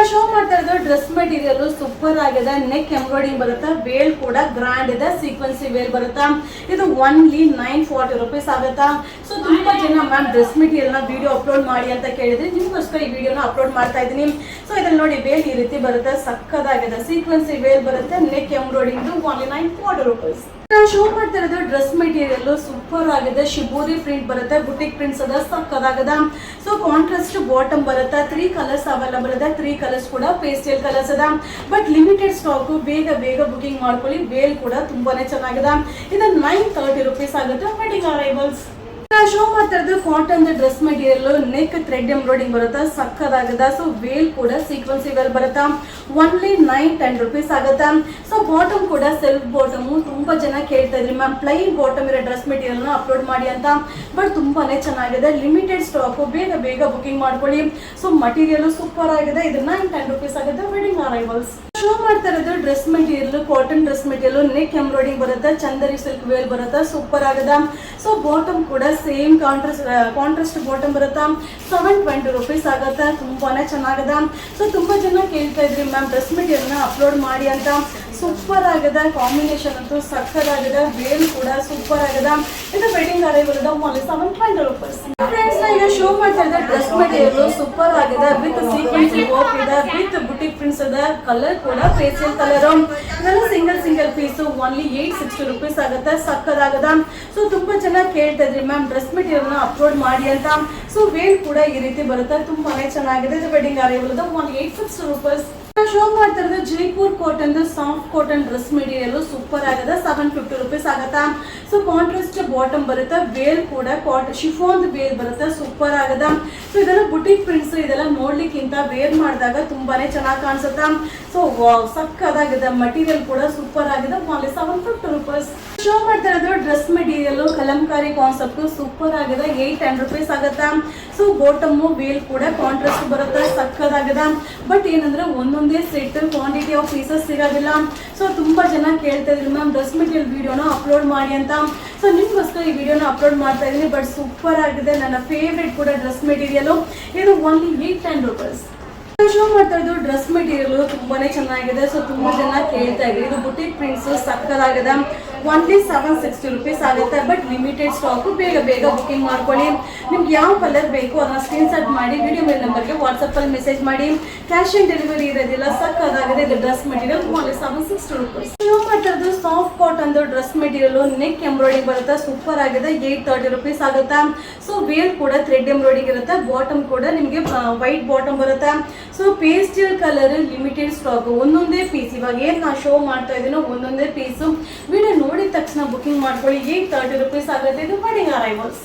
Show ಮಾಡ್ತಾ ಇರೋದು dress material super ಆಗಿದೆ. ನೆಕ್ ಎಂಬ್ರಾಯ್ಡಿಂಗ್ ಬರುತ್ತಾ, ವೇಲ್ ಕೂಡ ಗ್ರ್ಯಾಂಡ್ ಇದೆ, ಸೀಕ್ವೆನ್ಸಿ ವೇಲ್ ಬರುತ್ತಾ. ಇದು ಓನ್ಲಿ 940 rupees ಆಗುತ್ತಾ. ಸೊ ತುಂಬಾ ಜನ ಮ್ಯಾಮ್ ಡ್ರೆಸ್ ಮೆಟೀರಿಯಲ್ ನ ವಿಡಿಯೋ ಅಪ್ಲೋಡ್ ಮಾಡಿ ಅಂತ ಕೇಳಿದ್ರೆ ನಿಮ್ಗೋಸ್ಕರ ಈ ವಿಡಿಯೋನ ಅಪ್ಲೋಡ್ ಮಾಡ್ತಾ ಇದ್ದೀನಿ. ಸೊ ಇದ್ರಲ್ಲಿ ನೋಡಿ ವೇಲ್ ಈ ರೀತಿ ಬರುತ್ತೆ, ಸಕ್ಕದಾಗಿದೆ, ಸೀಕ್ವೆನ್ಸಿ ವೇಲ್ ಬರುತ್ತೆ, neck embroidering only 940 rupees. Show ಮಾಡ್ತಾ ಇರೋದು ಡ್ರೆಸ್ ಮೆಟೀರಿಯಲ್ ಸೂಪರ್ ಆಗಿದೆ, ಶಿಬೋರಿ ಪ್ರಿಂಟ್ ಬರುತ್ತೆ, ಬುಟಿಕ್ ಪ್ರಿಂಟ್ಸ್ ಅದ, ಸಕ್ಕದಾಗದ. ಸೊ ಕಾಂಟ್ರಾಸ್ಟ್ ಬಾಟಮ್ ಬರುತ್ತೆ, 3 ಕಲರ್ಸ್ ಅವೈಲಬಲ್ ಇದೆ, 3 ಕಲರ್ಸ್ ಕೂಡ ಪೇಸ್ಟಲ್ ಕಲರ್ಸ್ ಅದ. ಬಟ್ ಲಿಮಿಟೆಡ್ ಸ್ಟಾಕ್, ಬೇಗ ಬುಕಿಂಗ್ ಮಾಡ್ಕೊಳ್ಳಿ. ವೇಲ್ ಕೂಡ ತುಂಬಾನೇ ಚೆನ್ನಾಗಿದೆ. ಇದು 930 rupees ಆಗುತ್ತೆ. Wedding arrivals. ಶೋ ಮಾಡ್ತಾ ಇರೋದು cotton dress material, neck thread embroidering ಬರುತ್ತೆ, ಸಕ್ಕದಾಗಿದೆ. ಸೊ ವೇಲ್ ಕೂಡ ಸೀಕ್ವೆನ್ಸಿ ವೇಲ್ ಬರುತ್ತೆ, ಓನ್ಲಿ 910 rupees ಆಗುತ್ತೆ. ಸೊ ಬಾಟಮ್ ಕೂಡ ಸೆಲ್ಫ್ ಬಾಟಮ್. ತುಂಬಾ ಜನ ಕೇಳ್ತಾ ಇದ್ರಿ ಮ್ಯಾಮ್ ಪ್ಲೈನ್ ಬಾಟಮ್ ಇರೋ ಡ್ರೆಸ್ ಮೆಟೀರಿಯಲ್ ನ ಅಪ್ಲೋಡ್ ಮಾಡಿ ಅಂತ. ಬಟ್ ತುಂಬಾನೇ ಚೆನ್ನಾಗಿದೆ, ಲಿಮಿಟೆಡ್ ಸ್ಟಾಕ್, ಬೇಗ ಬುಕಿಂಗ್ ಮಾಡ್ಕೊಳ್ಳಿ. ಸೊ ಮಟೀರಿಯಲ್ ಸೂಪರ್ ಆಗಿದೆ. ಇದು 910 rupees ಆಗುತ್ತೆ. Wedding arrivals. ಶೋ ಮಾಡ್ತಾ ಇರೋದು dress material, cotton dress material, neck embroidering ಬರುತ್ತೆ, ಚಂದರಿ ಸಿಲ್ಕ್ ವೇಲ್ ಬರುತ್ತೆ, ಸೂಪರ್ ಆಗಿದೆ. ಸೊ ಬಾಟಮ್ ಕೂಡ ಸೇಮ್ ಕಾಂಟ್ರಾಸ್ಟ್ ಬಾಟಮ್ ಬರುತ್ತೆ, 720 rupees ಆಗುತ್ತೆ. ತುಂಬಾನೇ ಚೆನ್ನಾಗಿದೆ. ಸೊ ತುಂಬಾ ಜನ ಕೇಳ್ತಾ ಇದ್ರಿ ಮ್ಯಾಮ್ ಡ್ರೆಸ್ ಮೆಟೀರಿಯಲ್ ನ ಅಪ್ಲೋಡ್ ಮಾಡಿ ಅಂತ. ಸೂಪರ್ ಆಗಿದೆ, ಕಾಂಬಿನೇಷನ್ ಅಂತೂ ಸಕ್ಕದಾಗಿದೆ, ವೇಲ್ ಕೂಡ ಸೂಪರ್ ಆಗಿದೆ. ಇದು wedding arrival only 720 rupees. Friends ಈಗ ಶೋ ಮಾಡ್ತಾ ಇದ್ದ ಡ್ರೆಸ್ ಮೆಟೀರಿಯಲ್ ಸೂಪರ್ ಆಗಿದೆ, ವಿತ್ ಸೀಕ್ವೆನ್ಸ್ ವರ್ಕ್ ಇದೆ, ವಿತ್ ಬುಟಿಕ್ ಪ್ರಿಂಟ್ಸ್ ಇದೆ, ಕಲರ್ ಕೂಡ ಪೇಸ್ಟಲ್ ಕಲರ್. ಇದೆಲ್ಲ ಸಿಂಗಲ್ ಪೀಸ್ ಓನ್ಲಿ 860 rupees ಆಗುತ್ತೆ, ಸಕ್ಕದಾಗದ. ಸೊ ತುಂಬಾ ಜನ ಕೇಳ್ತಾ ಇದ್ರಿ ಮ್ಯಾಮ್ ಡ್ರೆಸ್ ಮೆಟೀರಿಯಲ್ ನ ಅಪ್ಲೋಡ್ ಮಾಡಿ ಅಂತ. ಸೊ ವೇಲ್ ಕೂಡ ಈ ರೀತಿ ಬರುತ್ತೆ, ತುಂಬಾನೇ ಚೆನ್ನಾಗಿದೆ. ಇದು wedding arrival only 860 rupees. Show ಮಾಡ್ತಾ ಇರೋದು Jaipur cotton soft cotton dress material super ಆಗಿದೆ, 750 rupees ಆಗುತ್ತಾ. ಸೊ ಕಾಂಟ್ರಾಸ್ಟ್ ಬಾಟಮ್ ಬರುತ್ತೆ, ವೇಲ್ ಕೂಡ ಶಿಫಾನ್ ವೇಲ್ ಬರುತ್ತೆ, ಸೂಪರ್ ಆಗಿದೆ. ಸೊ ಇದೆಲ್ಲ ಬುಟಿಕ್ ಪ್ರಿಂಟ್ಸ್, ಇದೆಲ್ಲ ನೋಡ್ಲಿಕ್ಕಿಂತ ವೇರ್ ಮಾಡಿದಾಗ ತುಂಬಾನೇ ಚೆನ್ನಾಗಿ ಕಾಣಿಸುತ್ತೆ. ಸೊ ಸಕ್ಕದಾಗಿದೆ, ಮಟೀರಿಯಲ್ ಕೂಡ ಸೂಪರ್ ಆಗಿದೆ, ಓನ್ಲಿ 750 rupees. ಶೋ ಮಾಡ್ತಾ ಇರೋದು dress material Kalamkari concept super ಆಗಿದೆ, 810 rupees ಆಗುತ್ತಾ. ಸೊ ಬಾಟಮ್ ವೇಲ್ ಕೂಡ ಕಾಂಟ್ರಾಸ್ಟ್ ಬರುತ್ತೆ, ಸಕ್ಕದಾಗಿದೆ. ಬಟ್ ಏನಂದ್ರೆ ಒಂದೊಂದೇ ಸೆಟ್ ಕ್ವಾಂಟಿಟಿ ಆಫ್ ಪೀಸಸ್ ಸಿಗೋದಿಲ್ಲ. ಸೊ ತುಂಬಾ ಜನ ಕೇಳ್ತಾ ಇದ್ರಿ ಮ್ಯಾಮ್ ಡ್ರೆಸ್ ಮೆಟೀರಿಯಲ್ ವಿಡಿಯೋನ ಅಪ್ಲೋಡ್ ಮಾಡಿ ಅಂತ. ಸೊ ನಿಮ್ಗೋಸ್ಕರ ಈ ವಿಡಿಯೋನ ಅಪ್ಲೋಡ್ ಮಾಡ್ತಾ ಇದ್ದೀನಿ. ಬಟ್ ಸೂಪರ್ ಆಗಿದೆ, ನನ್ನ ಫೇವ್ರೇಟ್ ಕೂಡ ಡ್ರೆಸ್ ಮೆಟೀರಿಯಲ್. ಇದು ಓನ್ಲಿ 810 rupees. ಶೋ ಮಾಡ್ತಾ ಇರೋದು ಡ್ರೆಸ್ ಮೆಟೀರಿಯಲ್ ತುಂಬಾನೇ ಚೆನ್ನಾಗಿದೆ. ಸೊ ತುಂಬಾ ಜನ ಕೇಳ್ತಾ ಇದ್ರಿ, ಇದು ಬುಟಿಕ್ ಪ್ರಿಂಟ್ಸ್ ಸಕ್ಕದಾಗಿದೆ, ಓನ್ಲಿ 760 rupees ಆಗುತ್ತೆ. ಬಟ್ ಲಿಮಿಟೆಡ್ ಸ್ಟಾಕ್, ಬೇಗ ಬುಕಿಂಗ್ ಮಾಡ್ಕೊಳ್ಳಿ. ನಿಮ್ಗೆ ಯಾವ ಕಲರ್ ಬೇಕು ಅದನ್ನ ಸ್ಕ್ರೀನ್ ಶಾಟ್ ಮಾಡಿ ವಿಡಿಯೋ ಮೇಲ್ ನಂಬರ್ಗೆ ವಾಟ್ಸಪ್ ಅಲ್ಲಿ ಮೆಸೇಜ್ ಮಾಡಿ. ಕ್ಯಾಶ್ ಆನ್ ಡೆಲಿವರಿ ಇರೋದಿಲ್ಲ, ಸಕ್ಕದಾಗಿದೆ. ಇದು dress material only 760 rupees. Show ಮಾಡ್ತಾ ಇರೋದು soft cotton dress material, neck embroidering ಬರುತ್ತೆ, ಸೂಪರ್ ಆಗಿದೆ, 830 rupees ಆಗುತ್ತಾ. ಸೊ ವೇಲ್ ಕೂಡ ಥ್ರೆಡ್ ಎಂಬ್ರಾಯ್ಡಿಂಗ್ ಇರುತ್ತೆ, ಬಾಟಮ್ ಕೂಡ ನಿಮಗೆ ವೈಟ್ ಬಾಟಮ್ ಬರುತ್ತೆ. So pastel colour, limited stock, ಒಂದೊಂದೇ ಪೀಸ್. ಇವಾಗ ಏನ್ ನಾ ಶೋ ಮಾಡ್ತಾ ಇದೀನೋ ಒಂದೊಂದೇ ಪೀಸ್. ವಿಡಿಯೋ ನೋಡಿದ ತಕ್ಷಣ ಬುಕಿಂಗ್ ಮಾಡ್ಕೊಳ್ಳಿ, 830 rupees ಆಗುತ್ತೆ. ಇದು ವೆಡ್ಡಿಂಗ್ ಅರೈವಲ್ಸ್.